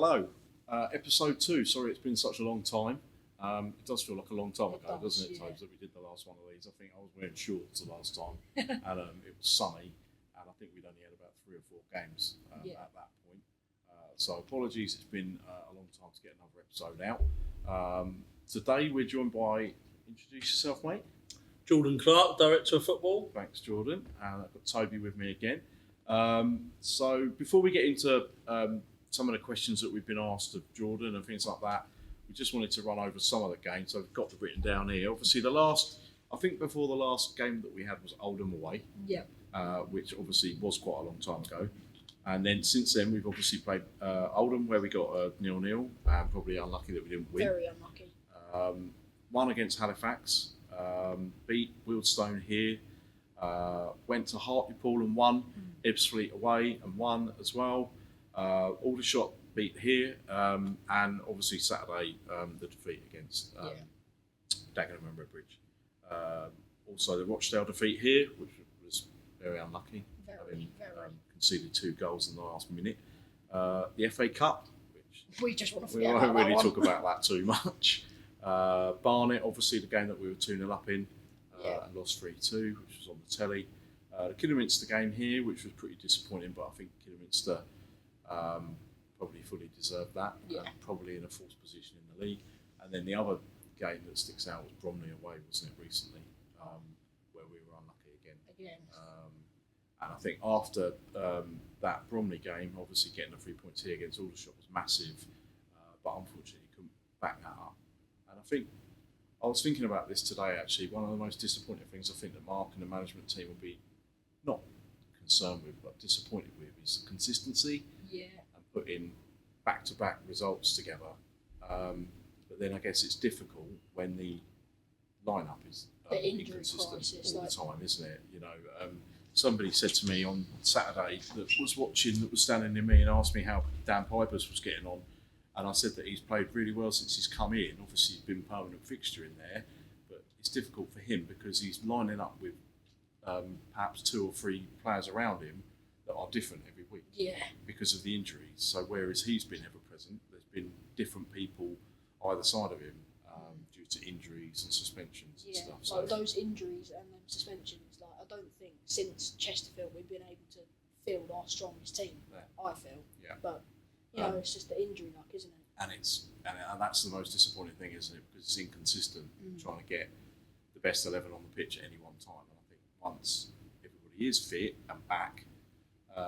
Hello, episode 2. Sorry it's been such a long time. It does feel like a long time ago, doesn't it, Toby, that we did the last one of these. I think I was wearing shorts the last time, and it was sunny, and I think we'd only had about 3 or 4 games at that point. So apologies, it's been a long time to get another episode out. Today we're joined by, introduce yourself, mate. Jordan Clark, Director of Football. Thanks, Jordan. And I've got Toby with me again. So before we get into some of the questions that we've been asked of Jordan and things like that, we just wanted to run over some of the games. So I've got them written down here. Obviously, I think before the last game that we had was Oldham away, which obviously was quite a long time ago. And then since then, we've obviously played Oldham, where we got a 0-0, and probably unlucky that we didn't win. Very unlucky. Won against Halifax, beat Wealdstone here, went to Hartlepool and won, Ebbsfleet away and won as well. Aldershot beat here, and obviously Saturday the defeat against Dagenham and Redbridge. Also the Rochdale defeat here, which was very unlucky, having conceded 2 goals in the last minute. The FA Cup, which we just want to we forget won't about really that talk about that too much. Barnet, obviously the game that we were 2-0 up in, and lost 3-2, which was on the telly. The Kidderminster game here, which was pretty disappointing, but I think Kidderminster probably fully deserved that, probably in a false position in the league. And then the other game that sticks out was Bromley away, wasn't it, recently, where we were unlucky again. And I think after that Bromley game, obviously getting the 3 points here against Aldershot was massive, but unfortunately couldn't back that up. And I think I was thinking about this today, actually. One of the most disappointing things I think that Mark and the management team will be not concerned with, but disappointed with, is the consistency and putting back-to-back results together. But then I guess it's difficult when the lineup is inconsistent all the time, isn't it? You know, somebody said to me on Saturday that was standing near me and asked me how Dan Pipers was getting on. And I said that he's played really well since he's come in. Obviously, he's been a permanent fixture in there, but it's difficult for him because he's lining up with perhaps 2 or 3 players around him that are different every week because of the injuries. So whereas he's been ever present, there's been different people either side of him due to injuries and suspensions and stuff. So like those injuries and them suspensions, like I don't think since Chesterfield we've been able to field our strongest team. I feel, but. You know, it's just the injury luck, isn't it? And that's the most disappointing thing, isn't it? Because it's inconsistent trying to get the best 11 on the pitch at any one time. And I think once everybody is fit and back,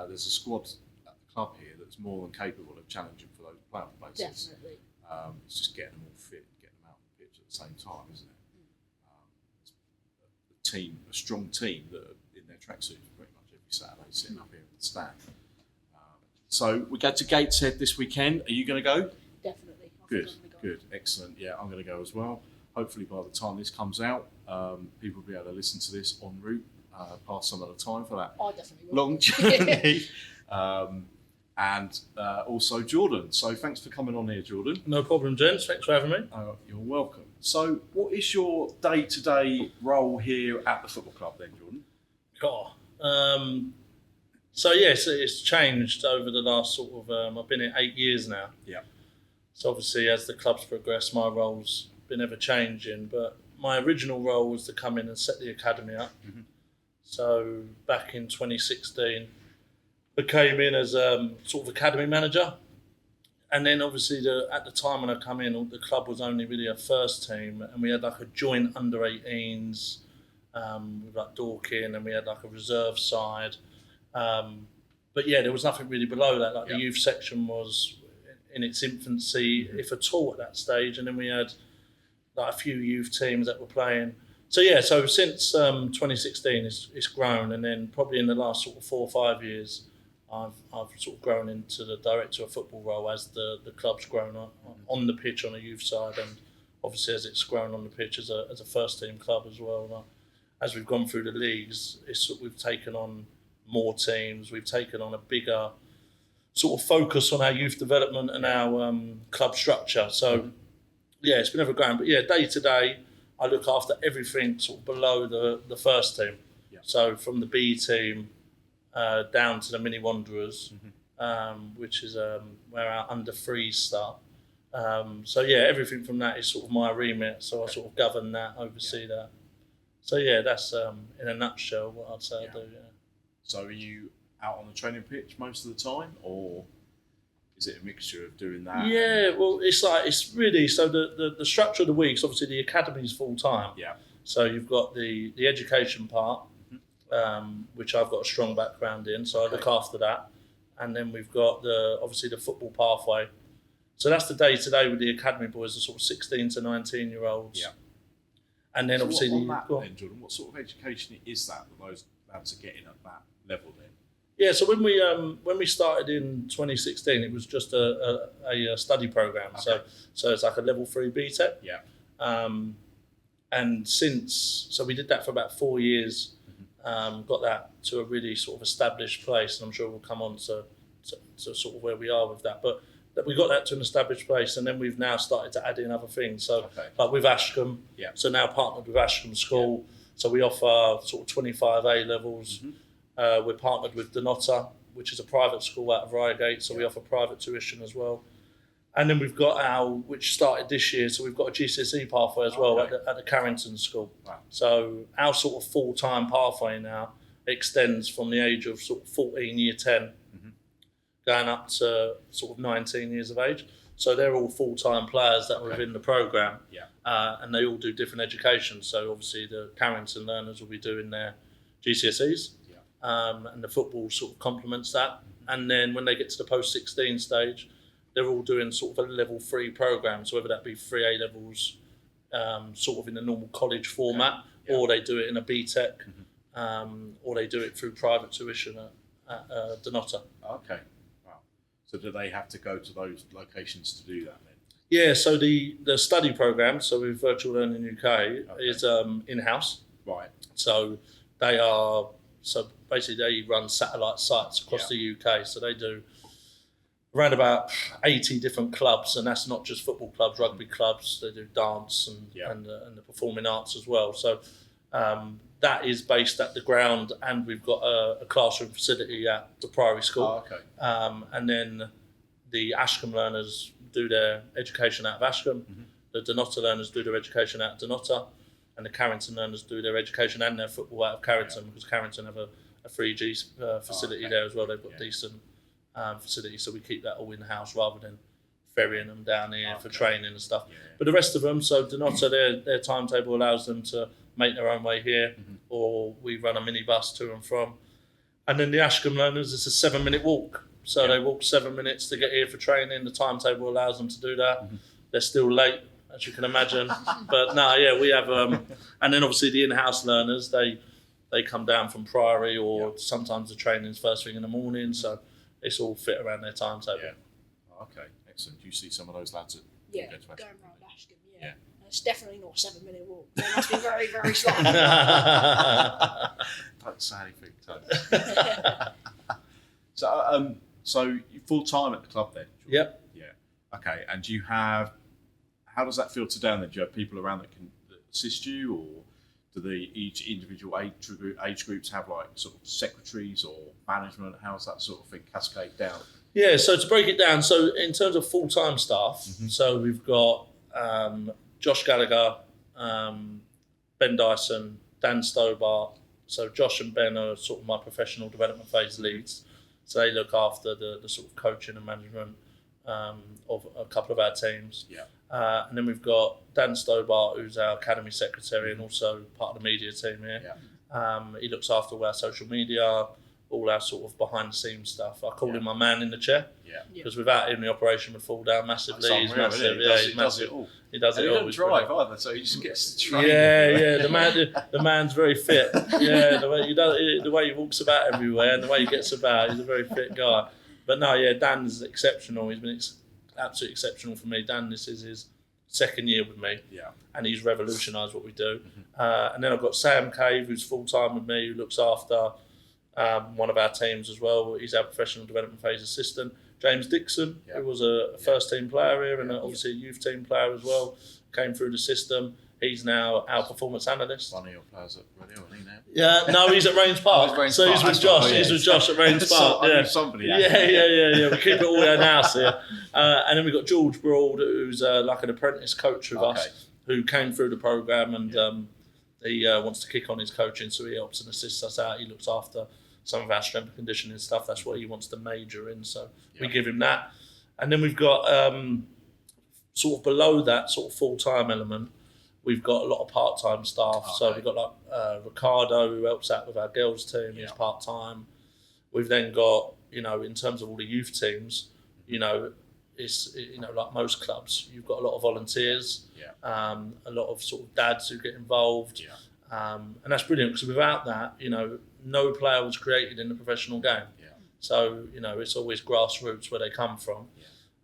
there's a squad at the club here that's more than capable of challenging for those playoff places. Definitely. It's just getting them all fit and getting them out on the pitch at the same time, isn't it? A strong team that are in their tracksuits pretty much every Saturday sitting up here in the stand. So we go to Gateshead this weekend. Are you going to go? Definitely. Good, excellent. Yeah, I'm going to go as well. Hopefully by the time this comes out, people will be able to listen to this en route, past some of the time for that I definitely will. long journey. And also Jordan. So thanks for coming on here, Jordan. No problem, gents. Thanks for having me. You're welcome. So what is your day-to-day role here at the football club then, Jordan? So yes, it's changed over the last sort of. I've been here 8 years now. Yeah. So obviously, as the club's progressed, my role's been ever changing. But my original role was to come in and set the academy up. Mm-hmm. So back in 2016, I came in as sort of academy manager, and then obviously at the time when I come in, the club was only really a first team, and we had like a joint under-18s with like Dorking, and we had like a reserve side. But yeah, there was nothing really below that. Like the youth section was in its infancy, if at all, at that stage. And then we had like a few youth teams that were playing. So yeah, so since 2016, it's grown. And then probably in the last sort of 4 or 5 years, I've sort of grown into the director of football role as the club's grown on the pitch on the youth side, and obviously as it's grown on the pitch as a first team club as well. As we've gone through the leagues, we've taken on more teams. We've taken on a bigger sort of focus on our youth development and our club structure. So yeah, it's been ever growing. But yeah, day to day, I look after everything sort of below the first team. Yeah. So from the B team down to the Mini Wanderers, which is where our under threes start. So yeah, everything from that is sort of my remit. So I sort of govern that, oversee that. So yeah, that's in a nutshell what I'd say I do. Yeah. So are you out on the training pitch most of the time, or is it a mixture of doing that? Yeah, well, it's really so the structure of the week is obviously the academy's full time. Yeah. So you've got the education part, which I've got a strong background in, so I look after that, and then we've got obviously the football pathway. So that's the day-to-day with the academy boys, the sort of 16 to 19-year-olds. Yeah. And then obviously then, Jordan, what sort of education is that those lads are getting at that level then? Yeah, so when we started in 2016, it was just a study program. Okay. So it's like a level 3 BTEC. Yeah. And so we did that for about 4 years. Got that to a really sort of established place, and I'm sure we'll come on to sort of where we are with that. But we got that to an established place, and then we've now started to add in other things. So like with Ashcombe, so now partnered with Ashcombe School. So we offer sort of 25 A levels. We're partnered with Donata, which is a private school out of Reigate, so we offer private tuition as well. And then we've got which started this year, so we've got a GCSE pathway as well at the Carrington School. Wow. So our sort of full-time pathway now extends from the age of sort of 14, year 10, going up to sort of 19 years of age. So they're all full-time players that are within the programme, and they all do different education. So obviously the Carrington learners will be doing their GCSEs, and the football sort of complements that. And then when they get to the post-16 stage, they're all doing sort of a level 3 programme, so whether that be 3 A levels, sort of in the normal college format, or they do it in a BTEC, or they do it through private tuition at Donata. Okay. So do they have to go to those locations to do that then? Yeah, so the study programme, so with Virtual Learning UK, is in-house. Right. So basically they run satellite sites across the UK. So they do around about 80 different clubs, and that's not just football clubs, rugby clubs. They do dance and the performing arts as well. So that is based at the ground, and we've got a classroom facility at the Priory School. And then the Ashcombe learners do their education out of Ashcombe. The Donata learners do their education out of Donata, and the Carrington learners do their education and their football out of Carrington, because Carrington have a 3G facility there as well. They've got decent facilities, so we keep that all in-house rather than ferrying them down here for training and stuff. But the rest of them, so Donata, their timetable allows them to make their own way here, or we run a minibus to and from. And then the Ashcombe learners, it's a 7-minute walk. So they walk 7 minutes to get here for training. The timetable allows them to do that. They're still late, as you can imagine. But no, we have, and then obviously the in-house learners, they come down from Priory, or sometimes the training's first thing in the morning. So it's all fit around their timetable. Okay, excellent. Do you see some of those lads that going go to Ashcombe? around Ashcombe, It's definitely not a 7-minute walk. They must be very, very slow. Don't say anything, Toby. So you're full-time at the club then? Yep. Yeah. Okay, and do you have, how does that filter down then? Do you have people around that can assist you, or do each individual age groups have like sort of secretaries or management? How's that sort of thing cascade down? Yeah, so to break it down, so in terms of full-time staff, so we've got Josh Gallagher, Ben Dyson, Dan Stobart. So Josh and Ben are sort of my professional development phase leads. So they look after the sort of coaching and management of a couple of our teams. And then we've got Dan Stobart, who's our academy secretary and also part of the media team here. He looks after all our social media, all our sort of behind the scenes stuff. I call him my man in the chair, because without him the operation would fall down massively. He's massive. He does it all. He does it all. He doesn't drive either, so he just gets trained. The man's very fit. The way he walks about everywhere and the way he gets about, he's a very fit guy. But no, Dan's exceptional. He's been absolutely exceptional for me. Dan, this is his second year with me, and he's revolutionised what we do. And then I've got Sam Cave, who's full time with me, who looks after one of our teams as well. He's our professional development phase assistant. James Dixon, who was a first team player here and obviously a youth team player as well, came through the system. He's now our performance analyst. One of your players at Reading, isn't he now? Yeah, no, he's at Rains Park. Rains so Park. he's with Josh. He's with Josh at Rains Park. I Yeah. knew somebody. Yeah. We keep it all in house here. And then we've got George Broad, who's like an apprentice coach with us, who came through the programme and he wants to kick on his coaching, so he helps and assists us out. He looks after some of our strength and conditioning stuff. That's what he wants to major in, so we give him that. And then we've got sort of below that sort of full-time element, we've got a lot of part-time staff. So we've got like Ricardo, who helps out with our girls team. He's part-time. We've then got, in terms of all the youth teams, it's, like most clubs, you've got a lot of volunteers, a lot of sort of dads who get involved. And that's brilliant, because without that, no player was created in the professional game. So, it's always grassroots where they come from.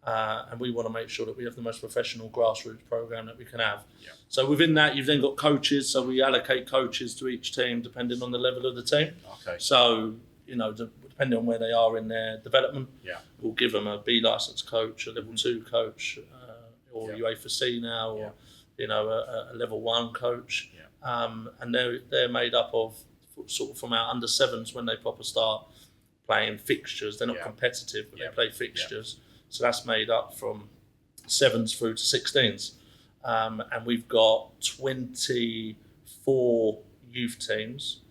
And we want to make sure that we have the most professional grassroots program that we can have. So within that, you've then got coaches. So we allocate coaches to each team depending on the level of the team. So, depending on where they are in their development, we'll give them a B licence coach, a level 2 coach, or UEFA C now, or a level 1 coach. And they're made up of sort of from our under 7s when they proper start playing fixtures. They're not competitive, but they play fixtures. So that's made up from 7s through to 16s. And we've got 24 youth teams,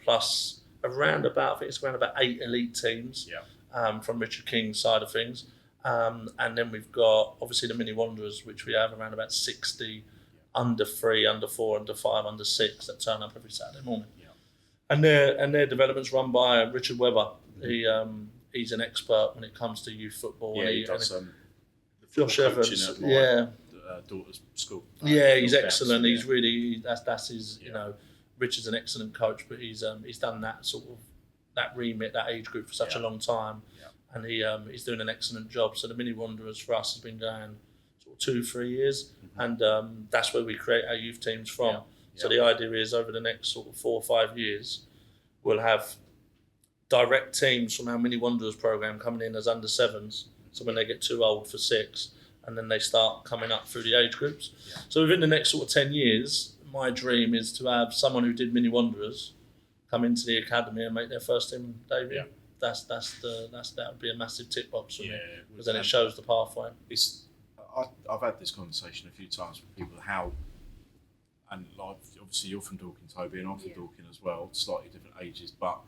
plus around about 8 elite teams from Richard King's side of things. And then we've got obviously the Mini Wanderers, which we have around about 60 under 3, under 4, under 5, under 6 that turn up every Saturday morning. And their development's run by Richard Webber. He's an expert when it comes to youth football. He does Josh Evans, at my daughter's school. He's excellent. He's really that's his. Richard's an excellent coach, but he's done that sort of that remit, that age group for such a long time, and he's doing an excellent job. So the Mini Wanderers for us has been going sort of 2-3 years, and that's where we create our youth teams from. So the idea is over the next sort of 4 or 5 years, we'll have direct teams from our Mini Wanderers program coming in as under 7s. So when they get too old for 6, and then they start coming up through the age groups. So within the next sort of 10 years, my dream is to have someone who did Mini Wanderers come into the academy and make their first team debut. That would be a massive tick box for me, because then it shows the pathway. I've had this conversation a few times with people and like obviously you're from Dorking, Toby, and I'm from Dorking as well, slightly different ages, but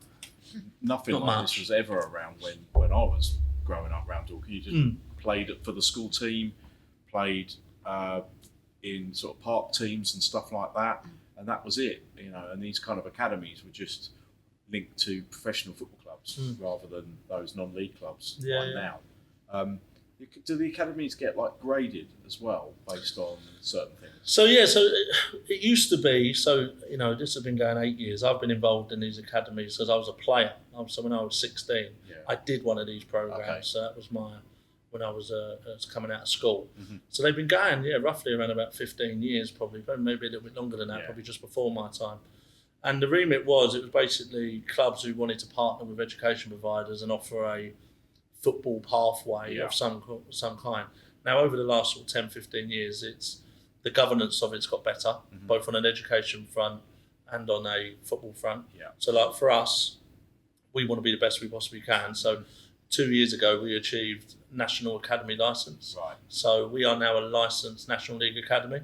nothing Not like much. this was ever around when I was growing up around Dorking. You just played for the school team, played in sort of park teams and stuff like that, and that was it. And these kind of academies were just linked to professional football clubs rather than those non-league clubs now. Do the academies get like graded as well based on certain things? So it used to be. So this has been going 8 years. I've been involved in these academies because I was a player. So when I was 16, I did one of these programs. So that was when I was coming out of school. So they've been going roughly around about 15 years, probably maybe a little bit longer than that, probably just before my time. And the remit was basically clubs who wanted to partner with education providers and offer a football pathway of some kind. Now, over the last sort of 10, 15 years, the governance of it's got better, both on an education front and on a football front. So like for us, we want to be the best we possibly can. So 2 years ago, we achieved National Academy licence. So we are now a licensed National League Academy.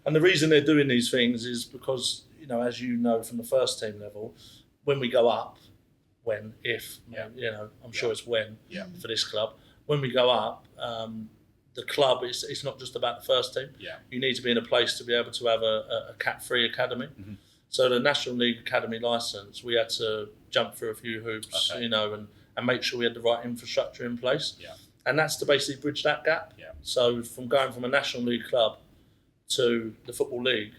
And the reason they're doing these things is because, as you know from the first team level, when we go up, I'm sure it's when for this club. When we go up, the club it's not just about the first team. You need to be in a place to be able to have a Cat-free academy. So the National League Academy licence, we had to jump through a few hoops, and make sure we had the right infrastructure in place. And that's to basically bridge that gap. So from going from a National League club to the Football League,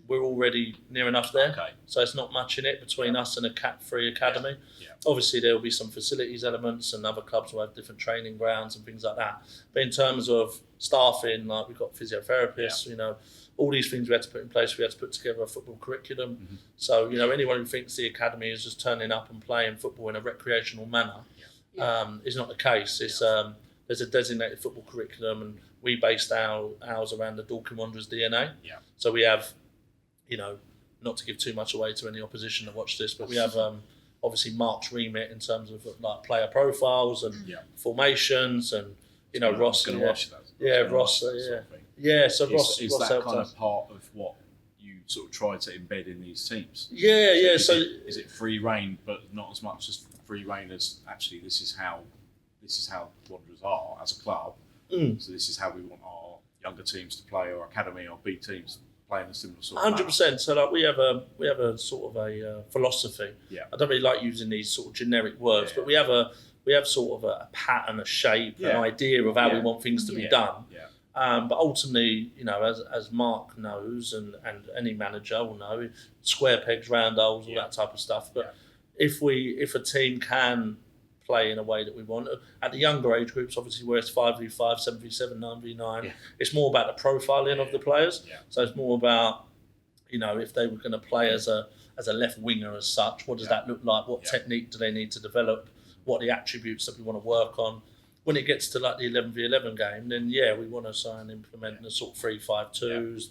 we're already near enough there. So it's not much in it between us and a Cat-free academy. Obviously, there will be some facilities elements, and other clubs will have different training grounds and things like that. But in terms of staffing, like we've got physiotherapists, all these things we had to put in place. We had to put together a football curriculum. So, anyone who thinks the academy is just turning up and playing football in a recreational manner is not the case. It's there's a designated football curriculum, and we based ours around the Dorking Wanderers DNA. Yeah. So we have, not to give too much away to any opposition that watch this, but we have obviously Mark's remit in terms of like player profiles and formations, and Ross. Going to watch that. Ross. Yeah. So Ross is Ross that helped kind us. of part of what you sort of try to embed in these teams? Yeah. So So is it free reign, but not as much as free reign as actually this is how Wanderers are as a club. So this is how we want our younger teams to play, our academy, our B teams playing a similar sort of 100%. So like we have a sort of a philosophy. Yeah. I don't really like using these sort of generic words, but we have sort of a pattern, a shape, an idea of how we want things to be done. Yeah. But ultimately, as Mark knows, and any manager will know, square pegs, round holes, all that type of stuff. But if a team can play in a way that we want, at the younger age groups, obviously where it's 5v5, 7v7, 9v9, it's more about the profiling of the players. Yeah. So it's more about, if they were going to play as a left winger as such, what does that look like? What technique do they need to develop? What are the attributes that we want to work on? When it gets to like the 11v11 game, then we want to try and implement the sort of 3-5-2s,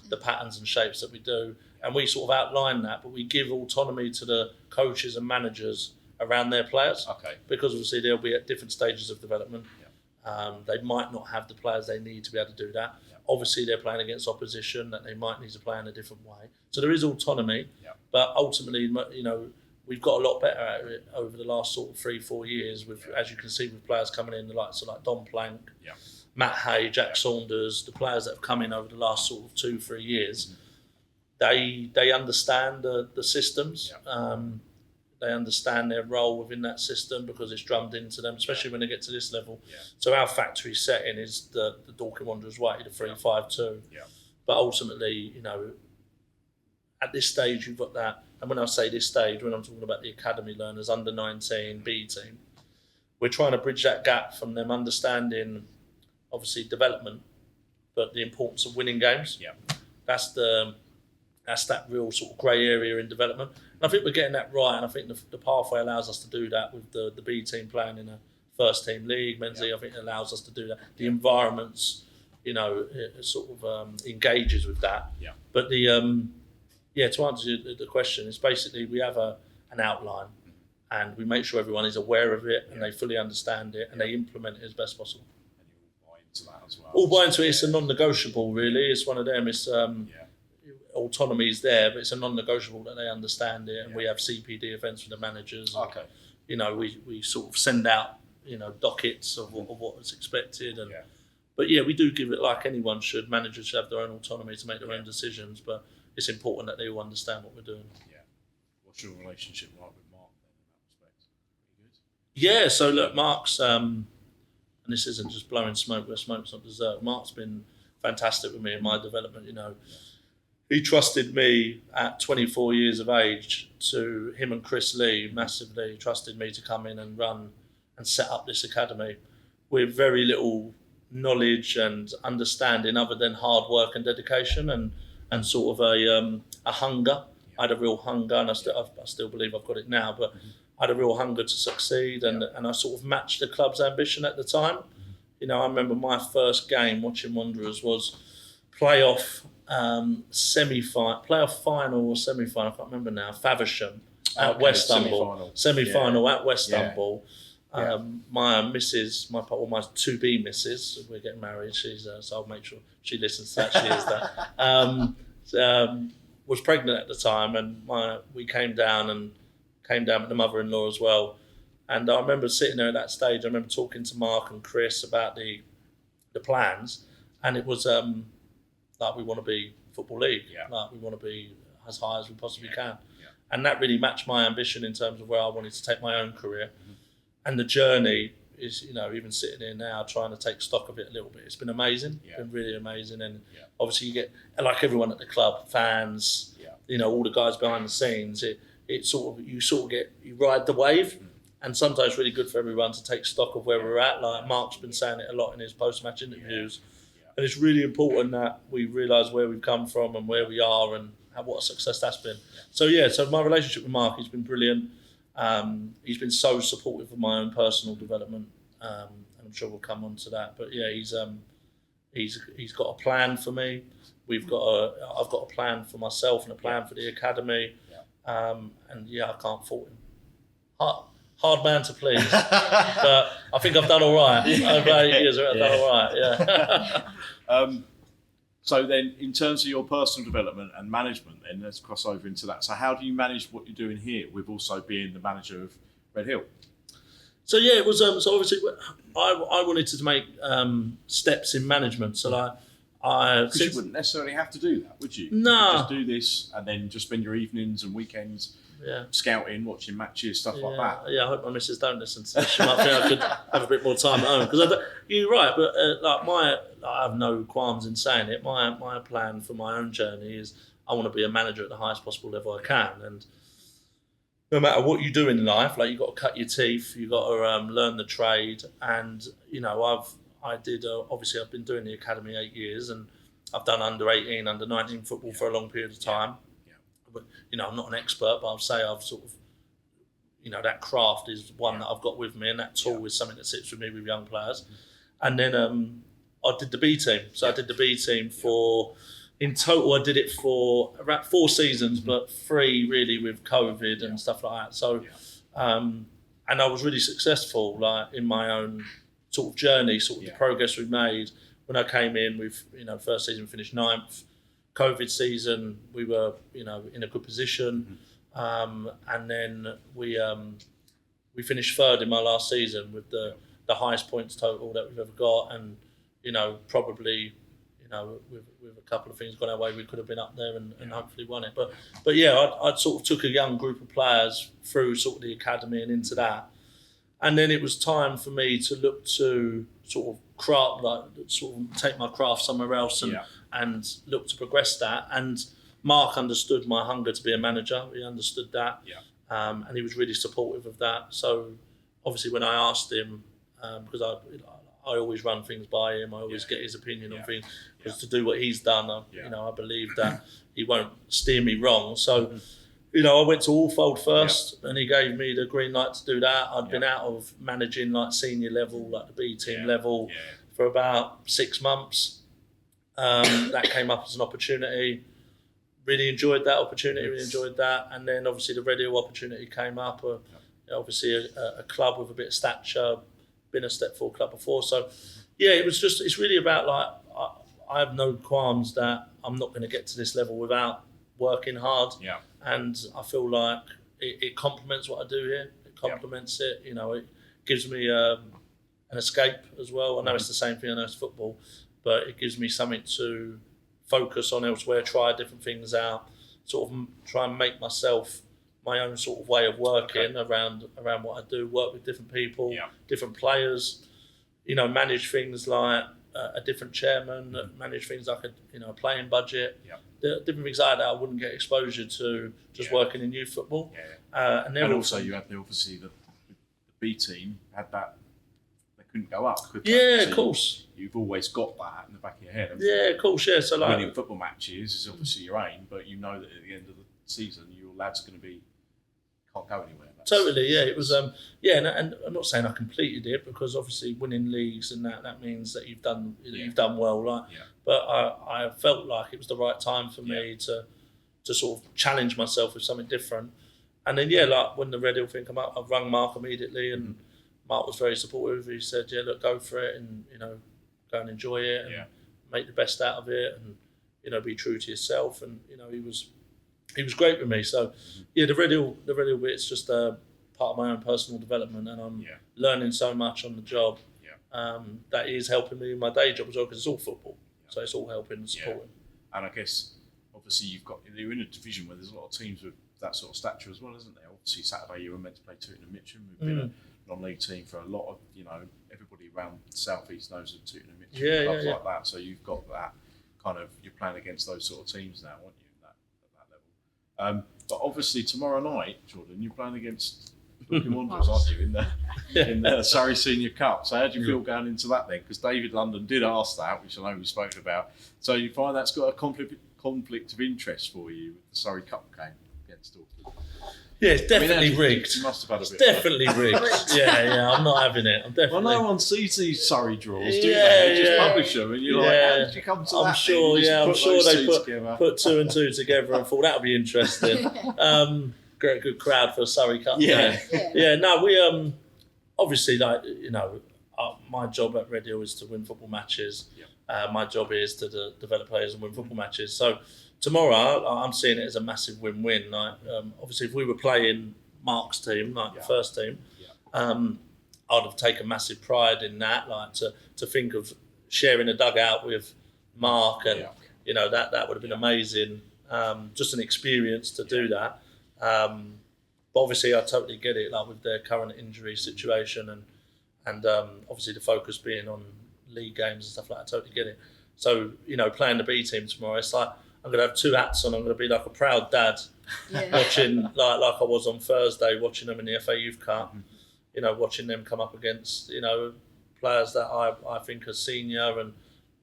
the patterns and shapes that we do. And we sort of outline that, but we give autonomy to the coaches and managers around their players. Okay. Because obviously they'll be at different stages of development. They might not have the players they need to be able to do that. Obviously they're playing against opposition that they might need to play in a different way. So there is autonomy, but ultimately, we've got a lot better at it over the last sort of 3-4 years. With, as you can see, with players coming in, the likes of like Don Plank, Matt Hay, Jack Saunders, the players that have come in over the last sort of 2-3 years, they understand the systems. They understand their role within that system because it's drummed into them, especially when they get to this level. So our factory setting is the Dorking Wanderers way, the 3-5-2. But ultimately, at this stage, you've got that. And when I say this stage, when I'm talking about the academy learners, under 19, B team, we're trying to bridge that gap from them understanding, obviously, development, but the importance of winning games. That's that real sort of grey area in development. And I think we're getting that right, and I think the pathway allows us to do that with the B team playing in a first team league. Men's league, I think it allows us to do that. The environments, it sort of engages with that. But to answer the question, it's basically we have an outline, and we make sure everyone is aware of it and they fully understand it and they implement it as best possible. And you all buy into that as well. All buy into it. It's a non-negotiable, really. It's one of them. It's autonomy is there, but it's a non-negotiable that they understand it, and we have CPD events with the managers. And, we sort of send out dockets of what's expected, and but we do give it like anyone should. Managers should have their own autonomy to make their own decisions, but it's important that they all understand what we're doing. What's your relationship like with Mark then in that respect? Pretty good. So look, Mark's and this isn't just blowing smoke where smoke's not deserved. Mark's been fantastic with me in my development. He trusted me at 24 years of age to him and Chris Lee massively trusted me to come in and run and set up this academy with very little knowledge and understanding other than hard work and dedication and sort of a hunger. I had a real hunger, and I still believe I've got it now, but I had a real hunger to succeed, and I sort of matched the club's ambition at the time. I remember my first game watching Wanderers was playoff final or semi-final, I can't remember now, Faversham at West Humble. Semi-final at West Humble. My missus, my 2B missus, we're getting married, she's so I'll make sure she listens to that, she is that, was pregnant at the time, and we came down with the mother-in-law as well. And I remember sitting there at that stage, I remember talking to Mark and Chris about the plans, and it was like we want to be Football League, like we want to be as high as we possibly can. And that really matched my ambition in terms of where I wanted to take my own career. And the journey is, even sitting here now trying to take stock of it a little bit, it's been amazing. It's been really amazing. And obviously you get, like everyone at the club, fans, all the guys behind the scenes, you ride the wave. And sometimes it's really good for everyone to take stock of where we're at. Like Mark's been saying it a lot in his post-match interviews. And it's really important that we realise where we've come from and where we are and what a success that's been. So my relationship with Mark has been brilliant. He's been so supportive of my own personal development. And I'm sure we'll come on to that. But He's got a plan for me. I've got a plan for myself and a plan for the academy. And I can't fault him. Hard man to please, but I think I've done all right. Over 8 years, I've done all right. Yeah. So then, in terms of your personal development and management, then let's cross over into that. So how do you manage what you're doing here with also being the manager of Red Hill? So it was. So obviously, I wanted to make steps in management. So because you wouldn't necessarily have to do that, would you? No. You could just do this and then just spend your evenings and weekends scouting, watching matches, stuff like that. Yeah, I hope my missus don't listen to this. She might think I could have a bit more time at home. Because you're right, but I have no qualms in saying it. My plan for my own journey is I want to be a manager at the highest possible level I can. And no matter what you do in life, like you've got to cut your teeth, you've got to learn the trade. And, obviously I've been doing the academy 8 years and I've done under 18, under 19 football for a long period of time. But, I'm not an expert, but I'll say I've sort of, that craft is one that I've got with me, and that tool is something that sits with me with young players. And then I did the B team. So I did the B team in total, I did it for about 4 seasons, but 3 really with COVID and stuff like that. So, and I was really successful, like in my own sort of journey, the progress we made. When I came in, first season we finished 9th. COVID season, we were, in a good position, and then we finished 3rd in my last season with the highest points total that we've ever got, and probably, with a couple of things gone our way, we could have been up there and hopefully won it. But I sort of took a young group of players through sort of the academy and into that, and then it was time for me to look to sort of take my craft somewhere else and look to progress that. And Mark understood my hunger to be a manager. He understood that, and he was really supportive of that. So obviously when I asked him, because I always run things by him, I always get his opinion on things, because to do what he's done, I believe that he won't steer me wrong. So, I went to Allfold first, and he gave me the green light to do that. I'd been out of managing like senior level, like the B team level, for about 6 months. That came up as an opportunity. Really enjoyed that opportunity, and then obviously the Red Hill opportunity came up. Obviously a club with a bit of stature, been a Step 4 club before. So it's really about like, I have no qualms that I'm not going to get to this level without working hard. And I feel like it complements what I do here. It complements it. It gives me an escape as well. I know it's the same thing, I know it's football, but it gives me something to focus on elsewhere, try different things out, sort of try and make myself my own sort of way of working around what I do, work with different people, different players, manage things like a different chairman, manage things like a playing budget, different things like that I wouldn't get exposure to just working in youth football. And also you had obviously the B team had that, they couldn't go up, could they? Yeah, so of course. You've always got that in the back of your head. Yeah, of course, yeah. So winning football matches is obviously your aim, but that at the end of the season your lads are going to can't go anywhere. Totally, yeah. It was, and I'm not saying I completed it, because obviously winning leagues and that means that you've done well, But I felt like it was the right time for me to sort of challenge myself with something different. And then like when the Red Hill thing came up, I rang Mark immediately, and Mark was very supportive. He said, look, go for it, and go and enjoy it, and make the best out of it, and be true to yourself. And he was great with me. So, the Red Hill bit's just part of my own personal development, and I'm learning so much on the job. That is helping me in my day job as well, because it's all football. So it's all helping and supporting. And I guess, obviously, you're in a division where there's a lot of teams with that sort of stature as well, isn't there? Obviously, Saturday you were meant to play Tooting and Mitcham. We've been a non-league team for a lot of, everybody around the South East knows of Tooting and Mitcham, clubs like that. So you've got that kind of, you're playing against those sort of teams now, aren't you, at that level? But obviously tomorrow night, Jordan, you're playing against Dorking Wanderers, aren't you, in the Surrey Senior Cup? So how do you feel going into that then? Because David London did ask that, which I know we've spoken about. So you find that's got a conflict of interest for you with the Surrey Cup game against Dorking? Yeah, it's definitely rigged. You must have had a bit. Definitely rigged. Yeah, I'm not having it. I'm definitely. Well, no one sees these Surrey draws, do Yeah, they? They just yeah. publish them, and you're like, how did you come to that? I'm sure. thing? I'm sure they together. put two and two together and thought that would be interesting. Great, good crowd for a Surrey Cup. Yeah. No, we obviously, like, you know, my job at Red Hill is to win football matches. Yep. My job is to develop players and win football matches. So tomorrow, I'm seeing it as a massive win-win. Like, obviously, if we were playing Mark's team, like the first team, I'd have taken massive pride in that. Like to think of sharing a dugout with Mark, and you know that would have been amazing. Just an experience to do that. But obviously, I totally get it. Like with their current injury situation, and obviously the focus being on league games and stuff like that, I totally get it. So you know, playing the B team tomorrow, it's like I'm going to have two hats on. I'm going to be like a proud dad, watching like I was on Thursday, watching them in the FA Youth Cup. You know, watching them come up against players that I think are senior, and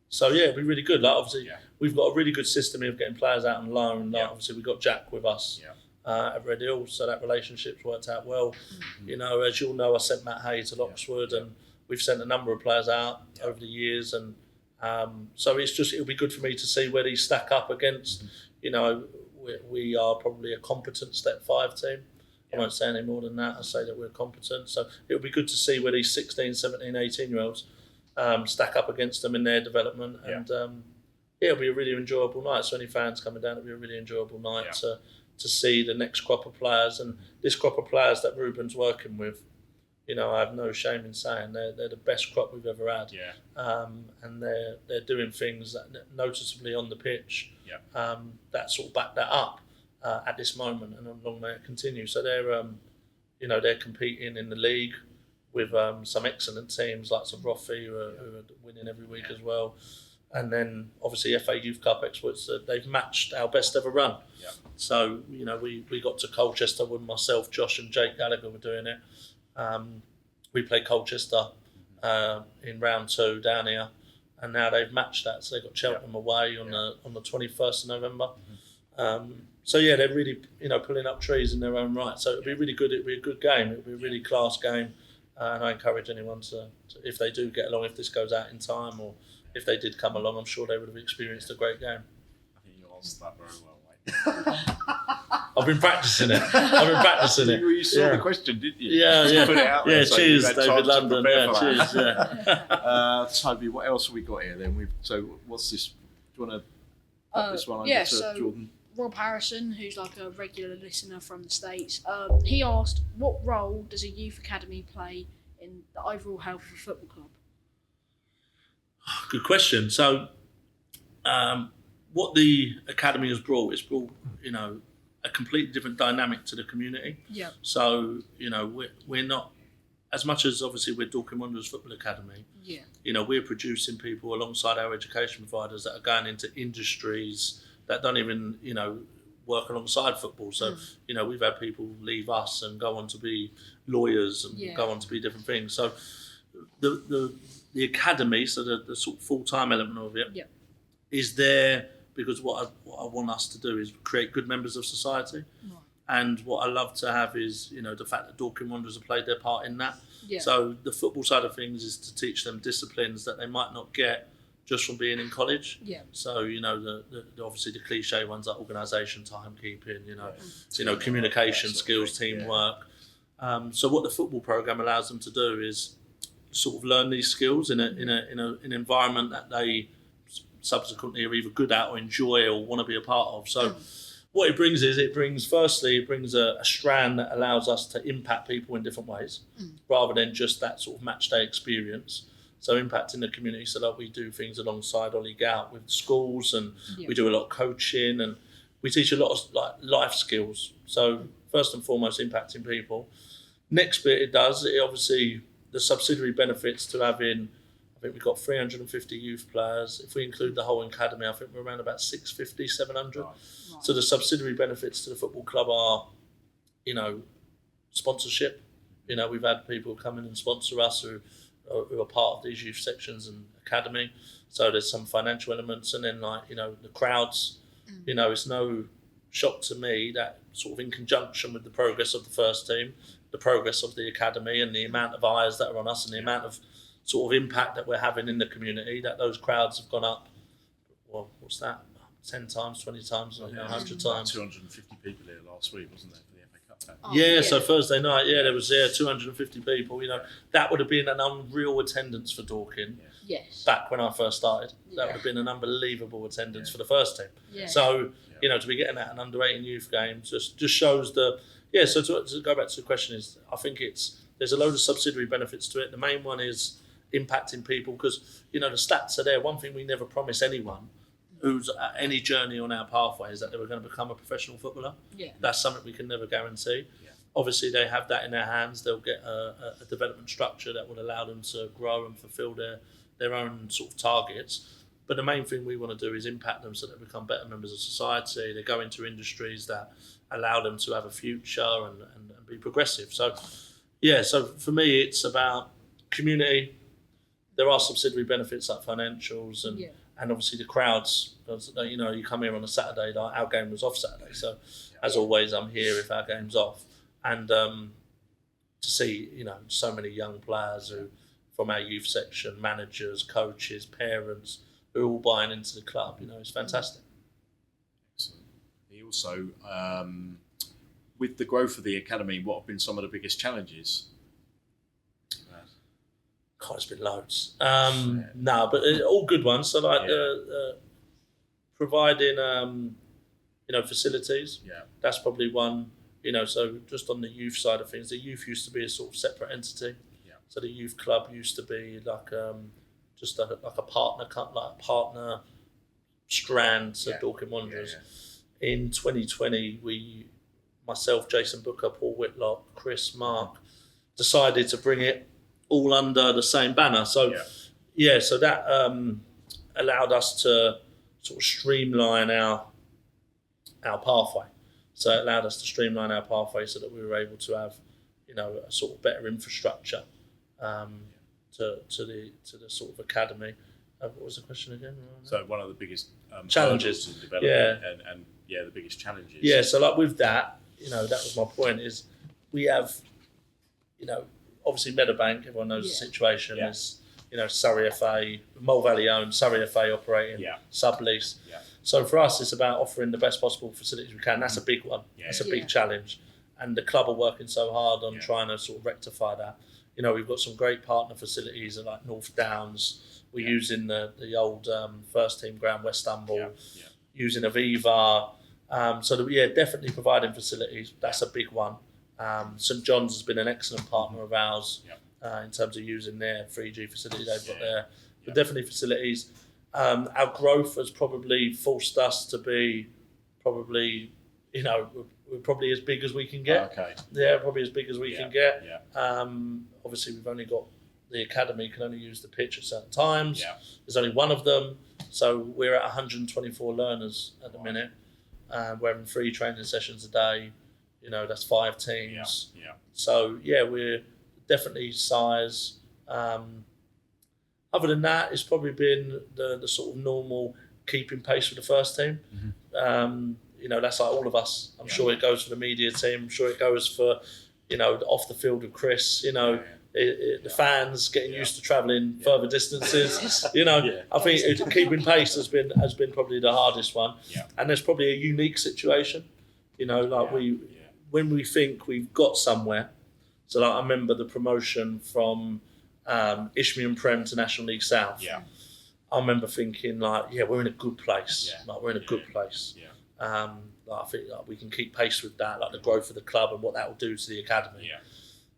so it'd be really good. Like obviously, we've got a really good system of getting players out on loan. Like obviously, we've got Jack with us at Red Hill, so that relationship's worked out well. You know, as you'll know, I sent Matt Hay to Loxwood, and we've sent a number of players out over the years, and so it'll be good for me to see where these stack up against. You know, we are probably a competent Step 5 team. I won't say any more than that. I say that we're competent. So it'll be good to see where these 16, 17, 18-year-olds stack up against them in their development. And it'll be a really enjoyable night. So any fans coming down, it'll be a really enjoyable night to see the next crop of players. And this crop of players that Ruben's working with, you know, I have no shame in saying they're the best crop we've ever had. And they're doing things that noticeably on the pitch that sort of back that up. At this moment, and long may it continue. So they're competing in the league with some excellent teams like some Roffey who are winning every week as well, and then obviously FA Youth Cup experts. They've matched our best ever run. So you know we got to Colchester with myself, Josh, and Jake Gallagher were doing it. We played Colchester in round 2 down here, and now they've matched that. So they got Cheltenham away on the 21st of November. So they're really, pulling up trees in their own right. So it'll be really good. It'll be a good game. It'll be a really class game, and I encourage anyone to, if they do get along, if this goes out in time, or if they did come along, I'm sure they would have experienced a great game. I think you answered that very well, mate. I've been practicing it. You saw the question, didn't you? Yeah. Put it out there, so cheers, you've had David time to London. prepare for Cheers. that. Toby, what else have we got here then? So what's this? Do you want to pop this one over to Jordan? Rob Harrison, who's like a regular listener from the States, he asked, what role does a youth academy play in the overall health of a football club? Good question. So what the academy has brought, it's brought, a completely different dynamic to the community. Yeah. So, we're not, as much as obviously we're Dorking Wanderers Football Academy, we're producing people alongside our education providers that are going into industries that don't even, work alongside football. So, we've had people leave us and go on to be lawyers and go on to be different things. So the academy, so the sort of full-time element of it, is there because what I want us to do is create good members of society. Right. And what I love to have is, the fact that Dorking Wanderers have played their part in that. Yeah. So the football side of things is to teach them disciplines that they might not get just from being in college. Yeah. So, the obviously the cliche ones like organisation, timekeeping, communication skills, teamwork. So what the football programme allows them to do is sort of learn these skills in an environment that they subsequently are either good at or enjoy or want to be a part of. So what it brings is, firstly a strand that allows us to impact people in different ways rather than just that sort of match day experience. So impacting the community, so that we do things alongside Ollie Gout with schools, and we do a lot of coaching, and we teach a lot of life skills. So first and foremost, impacting people. Next bit it obviously, the subsidiary benefits to having, I think we've got 350 youth players. If we include the whole academy, I think we're around about 650, 700. Right. So the subsidiary benefits to the football club are, sponsorship. We've had people come in and sponsor us who are part of these youth sections and academy. So there's some financial elements, and then the crowds. It's no shock to me that sort of in conjunction with the progress of the first team, the progress of the academy and the amount of eyes that are on us and the amount of sort of impact that we're having in the community, that those crowds have gone up, well, what's that, 10 times, 20 times, 100 times. 250 people here last week, wasn't there, for the FA Cup game? Yeah, so Thursday night, there was 250 people. That would have been an unreal attendance for Dorking. Yes. Back when I first started, that would have been an unbelievable attendance for the first team. Yeah. So to be getting at an under-18 youth game just shows the So to go back to the question is, I think there's a load of subsidiary benefits to it. The main one is impacting people because the stats are there. One thing we never promise anyone who's at any journey on our pathway is that they were going to become a professional footballer. Yeah. That's something we can never guarantee. Yeah. Obviously, they have that in their hands. They'll get a development structure that will allow them to grow and fulfil their own sort of targets. But the main thing we want to do is impact them so that they become better members of society. They go into industries that allow them to have a future and be progressive. So for me, it's about community. There are subsidiary benefits like financials and obviously the crowds. You come here on a Saturday, like our game was off Saturday. So as always, I'm here if our game's off. And to see, so many young players who, from our youth section, managers, coaches, parents, who are all buying into the club, it's fantastic. Excellent. He also, with the growth of the academy, what have been some of the biggest challenges? God, it's been loads. No, but all good ones. So providing, facilities. Yeah. That's probably one. So just on the youth side of things, the youth used to be a sort of separate entity. Yeah. So the youth club used to be like just like a partner strand to Dorking Wanderers. Yeah. In 2020, myself, Jason Booker, Paul Whitlock, Chris, Mark, decided to bring it all under the same banner. So so that allowed us to sort of streamline our pathway. So it allowed us to streamline our pathway so that we were able to have, a sort of better infrastructure to the sort of academy. What was the question again? So one of the biggest challenges in development and the biggest challenges. Yeah, so like with that, that was my point, is we have, obviously Meadowbank, everyone knows the situation is, Surrey FA, Mole Valley owned, Surrey FA operating, sublease. Yeah. So for us, it's about offering the best possible facilities we can. That's a big one. Yeah, that's a big challenge. And the club are working so hard on trying to sort of rectify that. We've got some great partner facilities like North Downs. We're using the old first team ground, West Humble, using Aviva. Definitely providing facilities. That's a big one. St John's has been an excellent partner of ours in terms of using their 3G facility they've got there. But definitely facilities. Our growth has probably forced us to be we're probably as big as we can get. Okay. Yeah, probably as big as we can get. Yeah. Obviously, we've only got the academy can only use the pitch at certain times. Yeah. There's only one of them, so we're at 124 learners at the minute. We're having 3 training sessions a day. That's 5 teams. Yeah. So we're definitely size. Other than that, it's probably been the sort of normal keeping pace with the first team. Mm-hmm. That's like all of us. I'm sure it goes for the media team. I'm sure it goes for, off the field with Chris. The fans getting used to travelling further distances. I think keeping pace has been probably the hardest one. Yeah. And there's probably a unique situation. When we think we've got somewhere. So I remember the promotion from Isthmian Prem to National League South. Yeah. I remember thinking we're in a good place. Yeah. We're in a good place. Yeah. I think we can keep pace with that, the growth of the club and what that will do to the academy. Yeah.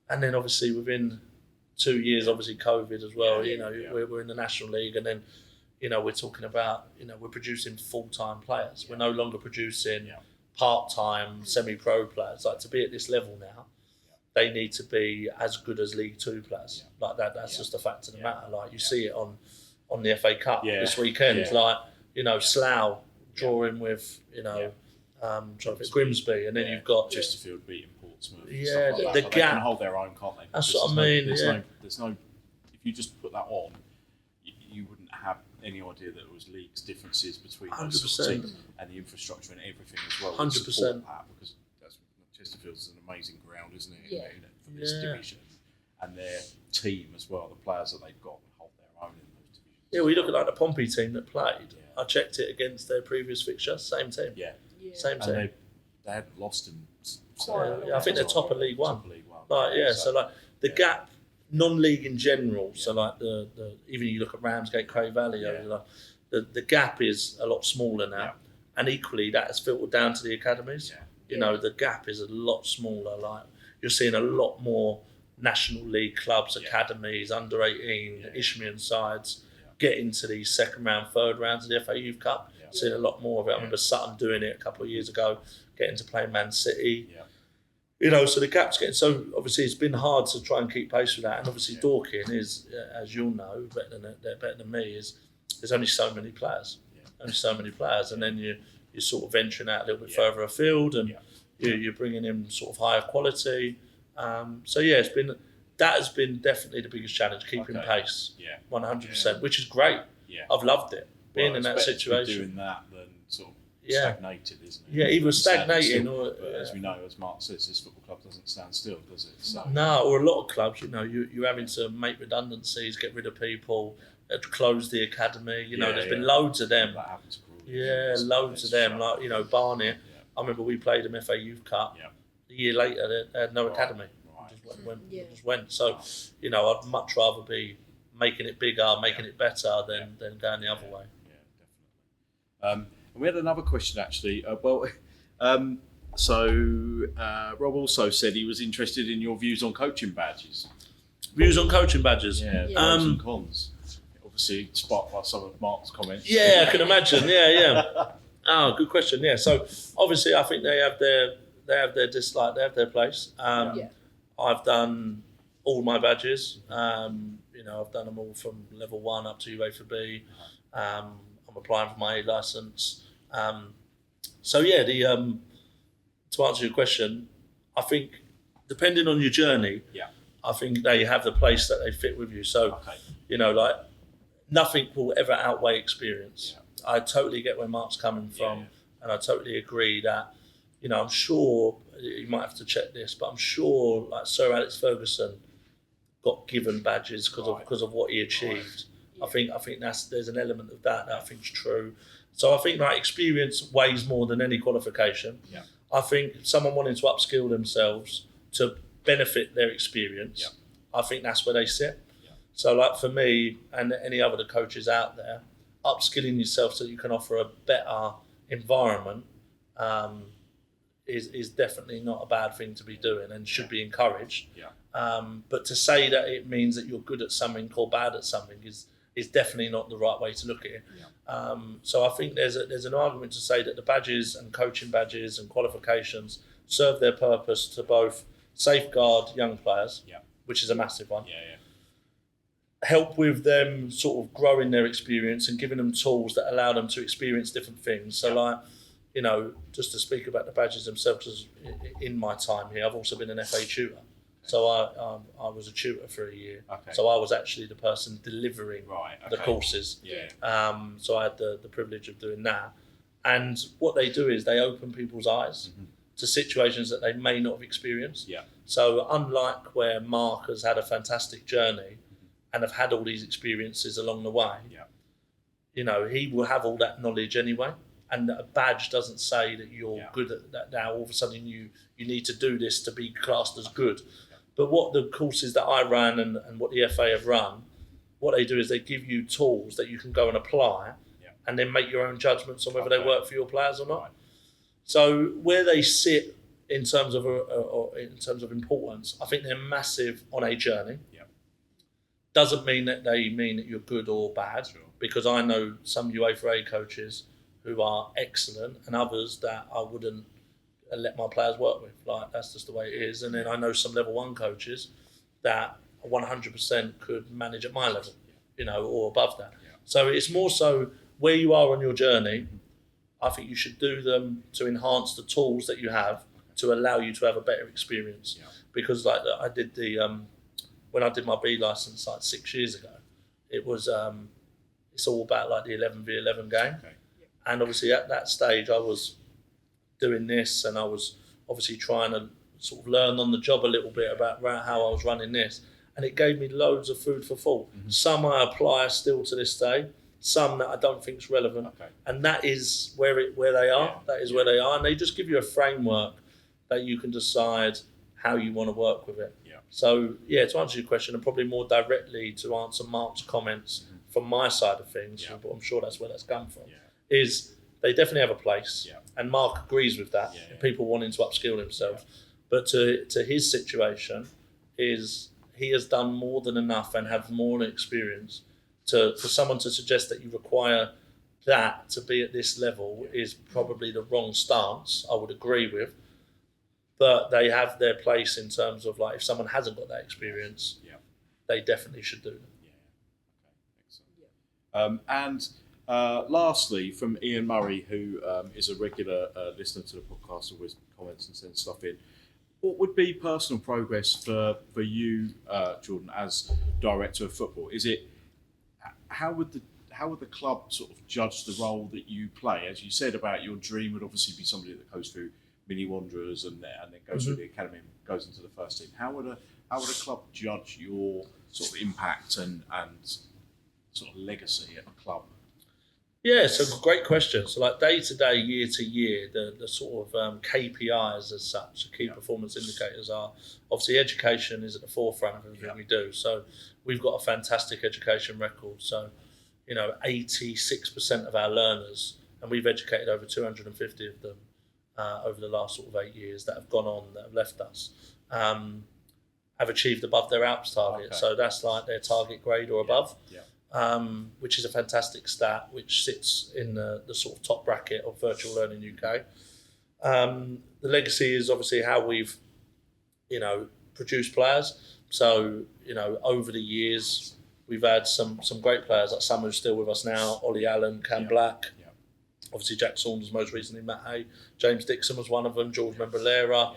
And then obviously within 2 years, obviously COVID as well. We're in the National League, and then we're talking about we're producing full-time players. Yeah. We're no longer producing part-time semi-pro players. To be at this level now, they need to be as good as League 2 players. That's just a fact of the matter. You see it on the FA Cup this weekend. Slough drawing with trying to think Grimsby, and then you've got Chesterfield beating Portsmouth. Yeah, the gap. They can hold their own, can't they? That's what I mean. There's no. If you just put that on, you wouldn't have any idea that there was leagues differences between 100%. those sort of teams and the infrastructure and everything as well. 100%. Because Chesterfield's an amazing ground, isn't it? Yeah. For this division, and their team as well, the players that they've got hold their own in those divisions. Yeah, we look at like the Pompey team that played. I checked it against their previous fixture, same team. Yeah. Same team. And they hadn't lost in. I think they're top of League One. Top of League One. Like so like the gap, non-league in general. So like the even you look at Ramsgate, Cray Valley, like, the gap is a lot smaller now, and equally that has filtered down to the academies. Yeah. You know, the gap is a lot smaller. Like you're seeing a lot more National League clubs, academies, under 18, Isthmian sides get into these second round, third rounds of the FA Youth Cup. Seeing a lot more of it. I remember Sutton doing it a couple of years ago, getting to play Man City. Yeah. You know, so the gap's getting so obviously it's been hard to try and keep pace with that. And obviously Dorking is, as you'll know, better than me, is there's only so many players. Only so many players, and then you're sort of venturing out a little bit further afield, and you're bringing in sort of higher quality. So it's been that has been definitely the biggest challenge, keeping pace. 100%, which is great. I've loved it being in that situation. Doing that than sort of stagnated, isn't it? Yeah, either stagnating or. But as we know, as Mark says, this football club doesn't stand still, does it? So, no, or a lot of clubs, you know, you're having to make redundancies, get rid of people, close the academy. You know, there's been loads of them. That happened to Crawley. Yeah, loads of them. Like, you know, Barnet. I remember we played them FA Youth Cup. A year later, they had no academy. Just went. So, you know, I'd much rather be making it bigger, making it better than going the other way. Yeah, definitely. And we had another question actually. Rob also said he was interested in your views on coaching badges. Views on coaching badges? Yeah, pros and cons. Obviously sparked by some of Mark's comments. Yeah, I can imagine. Yeah. Oh, good question. Yeah, so obviously I think they have their dislike, they have their place. I've done all my badges. You know, I've done them all from level 1 up to UEFA B. I'm applying for my A licence. To answer your question, I think depending on your journey, I think they have the place that they fit with you. So, you know, like nothing will ever outweigh experience. I totally get where Mark's coming from, and I totally agree that, you know, I'm sure you might have to check this, but I'm sure like Sir Alex Ferguson got given badges because of what he achieved. I think there's an element of that I think's true. So I think that experience weighs more than any qualification. I think someone wanting to upskill themselves to benefit their experience, I think that's where they sit. So like for me and any other coaches out there, upskilling yourself so you can offer a better environment is definitely not a bad thing to be doing and should be encouraged. But to say that it means that you're good at something or bad at something is definitely not the right way to look at it. So I think there's an argument to say that the badges and coaching badges and qualifications serve their purpose to both safeguard young players, which is a massive one, help with them sort of growing their experience and giving them tools that allow them to experience different things. So like, you know, just to speak about the badges themselves, because in my time here, I've also been an FA tutor. So I was a tutor for a year. So I was actually the person delivering the courses. So I had the privilege of doing that. And what they do is they open people's eyes to situations that they may not have experienced. So unlike where Mark has had a fantastic journey and have had all these experiences along the way, you know, he will have all that knowledge anyway. And a badge doesn't say that you're good at that now. All of a sudden you need to do this to be classed as good. But what the courses that I ran and what the FA have run, what they do is they give you tools that you can go and apply and then make your own judgments on whether they work for your players or not. So where they sit in terms of importance, I think they're massive on a journey. Doesn't mean that they mean that you're good or bad, because I know some UEFA A coaches who are excellent and others that I wouldn't let my players work with. Like, that's just the way it is. And then I know some level 1 coaches that 100% could manage at my level, you know, or above that. So it's more so where you are on your journey. I think you should do them to enhance the tools that you have to allow you to have a better experience. Because like I did when I did my B license like 6 years ago, it was it's all about like the 11v11 game. Okay. And obviously at that stage I was doing this, and I was obviously trying to sort of learn on the job a little bit about how I was running this. And it gave me loads of food for thought. Mm-hmm. Some I apply still to this day, some that I don't think is relevant. Okay. And that is where they are. Yeah. That is where they are. And they just give you a framework that you can decide how you want to work with it. Yeah. So, yeah, to answer your question, and probably more directly to answer Mark's comments from my side of things, but I'm sure that's where that's come from, is they definitely have a place. Yeah. And Mark agrees with that, people wanting to upskill themselves. But to his situation is he has done more than enough and have more experience for someone to suggest that you require that to be at this level is probably the wrong stance, I would agree with. But they have their place in terms of, like, if someone hasn't got that experience, they definitely should do them. Excellent. And lastly, from Ian Murray, who is a regular listener to the podcast, always comments and sends stuff in. What would be personal progress for you, Jordan, as director of football? Is it how would the club sort of judge the role that you play? As you said about your dream would obviously be somebody that goes through Mini Wanderers and then goes through the academy and goes into the first team. How would a club judge your sort of impact and sort of legacy at a club? Yeah, so great question. So like day to day, year to year, the sort of KPIs as such, the key performance indicators are, obviously education is at the forefront of everything we do. So we've got a fantastic education record. So, 86% of our learners, and we've educated over 250 of them over the last sort of 8 years that have gone on, that have left us, have achieved above their ALPS target. Okay. So that's like their target grade or above. Which is a fantastic stat, which sits in the sort of top bracket of Virtual Learning UK. The legacy is obviously how we've, produced players. So, over the years, we've had some great players, like some who's still with us now, Ollie Allen, Cam Black, obviously Jack Saunders, most recently Matt Hay, James Dixon was one of them, George Membralera,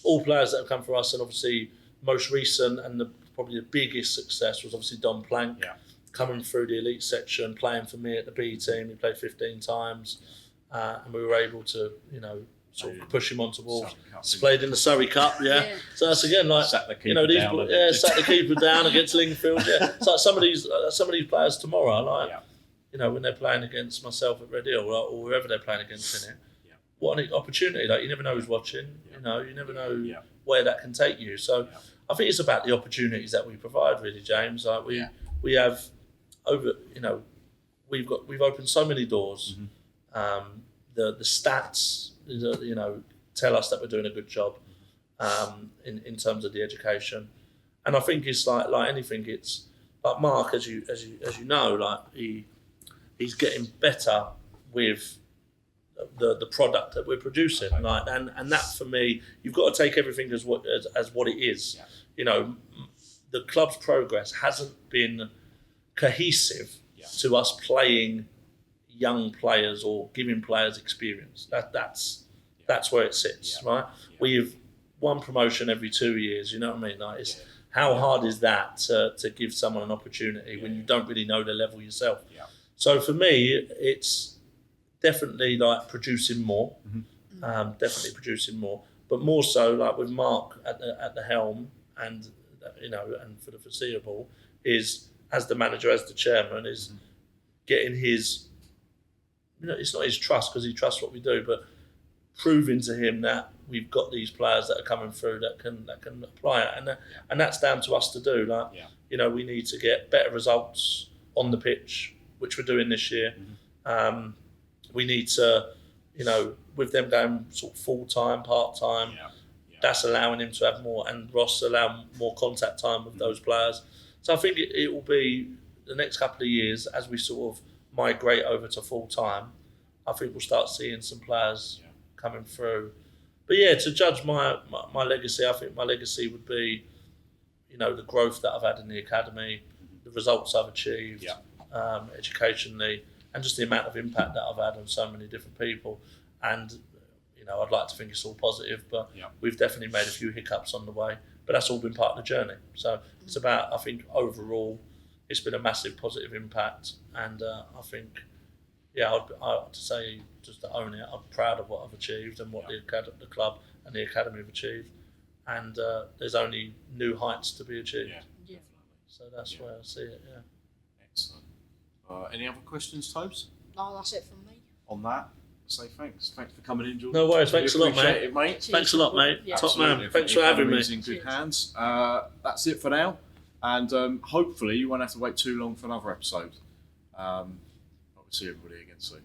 all players that have come for us. And obviously most recent and probably the biggest success was obviously Don Plank. Coming through the elite section, playing for me at the B team. He played 15 times, and we were able to, sort of push him onto Wolves. He's played in the Surrey Cup, So that's again like, sat the keeper down, sat the keeper down against Lingfield. It's like some of these players tomorrow, like, when they're playing against myself at Red Hill or whoever they're playing against in it. What an opportunity! Like, you never know who's watching. You never know where that can take you. So I think it's about the opportunities that we provide, really, James. Like we have. We've opened so many doors. The stats, tell us that we're doing a good job in terms of the education, and I think it's like anything. It's like Mark, as you know, like he's getting better with the product that we're producing. Like, and that for me, you've got to take everything as what it is. The club's progress hasn't been cohesive to us playing young players or giving players experience. That's where it sits, right? We've one promotion every 2 years. You know what I mean? Like, how hard is that to give someone an opportunity when you don't really know their level yourself? So for me, it's definitely like producing more, definitely producing more, but more so like with Mark at the helm, and and for the foreseeable is, as the manager, as the chairman, is getting his, it's not his trust because he trusts what we do, but proving to him that we've got these players that are coming through that can apply it, and that's down to us to do. Like, we need to get better results on the pitch, which we're doing this year. We need to, with them going sort of full-time, part-time, that's allowing him to have more, and Ross allow more contact time with those players. So I think it will be the next couple of years as we sort of migrate over to full-time. I think we'll start seeing some players coming through. But to judge my legacy, I think my legacy would be, the growth that I've had in the academy, the results I've achieved, educationally, and just the amount of impact that I've had on so many different people. And, I'd like to think it's all positive, but we've definitely made a few hiccups on the way. But that's all been part of the journey. So it's about, I think, overall, it's been a massive positive impact. And I think, I'd say just to own it, I'm proud of what I've achieved and what the club and the academy have achieved. And there's only new heights to be achieved. Yeah. So that's where I see it. Yeah. Excellent. Any other questions, Tobes? No, that's it from me. On that, say thanks. Thanks for coming in, Jordan. No worries. Thanks a lot, Appreciate mate. it, mate. Thanks a lot, mate. Yeah. Top man. Absolutely. Thanks for having me. In good hands. That's it for now. And hopefully you won't have to wait too long for another episode. But we'll see everybody again soon.